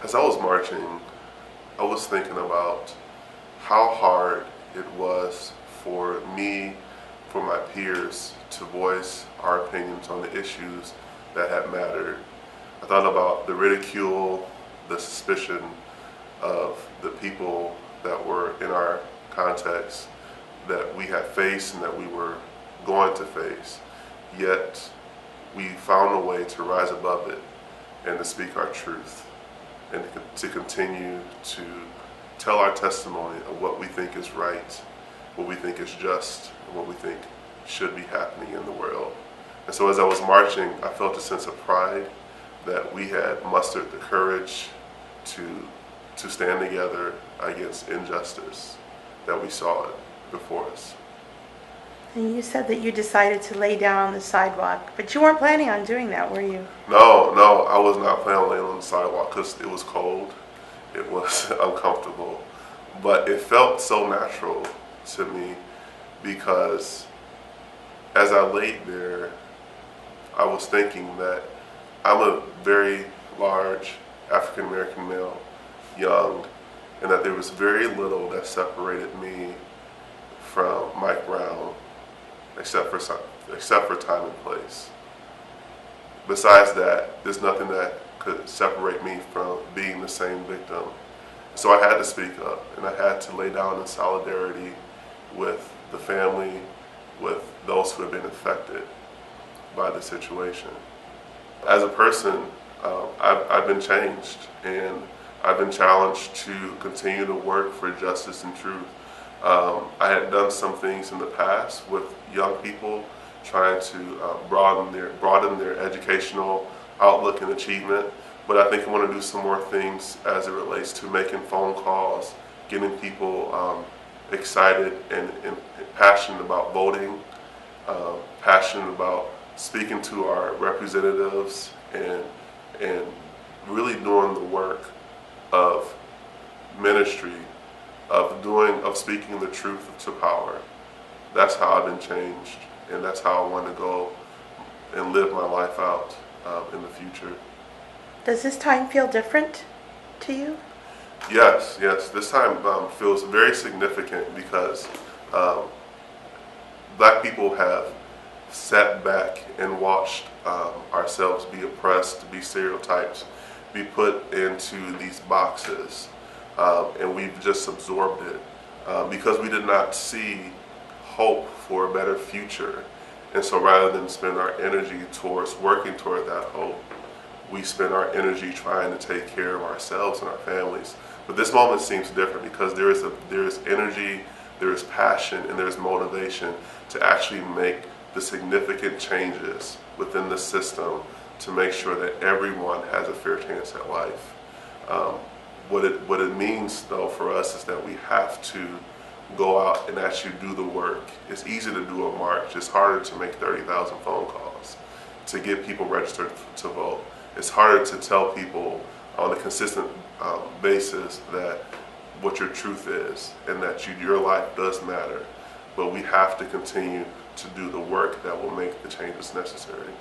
As I was marching, I was thinking about how hard it was for me, for my peers, to voice our opinions on the issues that had mattered. I thought about the ridicule, the suspicion of the people that were in our context that we had faced and that we were going to face. Yet we found a way to rise above it and to speak our truth and to continue to tell our testimony of what we think is right, what we think is just, and what we think should be happening in the world. And so as I was marching, I felt a sense of pride that we had mustered the courage to stand together against injustice, that we saw it before us. And you said that you decided to lay down on the sidewalk, but you weren't planning on doing that, were you? No, I was not planning on laying on the sidewalk because it was cold, it was uncomfortable, but it felt so natural to me because as I laid there, I was thinking that I'm a very large African American male, young, and that there was very little that separated me from Mike Brown, except for time and place. Besides that, there's nothing that could separate me from being the same victim. So I had to speak up, and I had to lay down in solidarity with the family, with those who have been affected by the situation. As a person, I've been changed, and I've been challenged to continue to work for justice and truth. I had done some things in the past with young people, trying to broaden their educational outlook and achievement. But I think I want to do some more things as it relates to making phone calls, getting people excited and passionate about voting, passionate about speaking to our representatives, and really doing the work of ministry, of speaking the truth to power. That's how I've been changed, and that's how I want to go and live my life out in the future. Does this time feel different to you? Yes. This time feels very significant because Black people have sat back and watched ourselves be oppressed, be stereotyped, be put into these boxes, and we've just absorbed it because we did not see hope for a better future. And so rather than spend our energy towards working toward that hope, we spend our energy trying to take care of ourselves and our families. But this moment seems different because there is energy, there is passion, and there's motivation to actually make the significant changes within the system to make sure that everyone has a fair chance at life. What it means, though, for us is that we have to go out and actually do the work. It's easy to do a march. It's harder to make 30,000 phone calls to get people registered to vote. It's harder to tell people on a consistent basis that what your truth is and that your life does matter. But we have to continue to do the work that will make the changes necessary.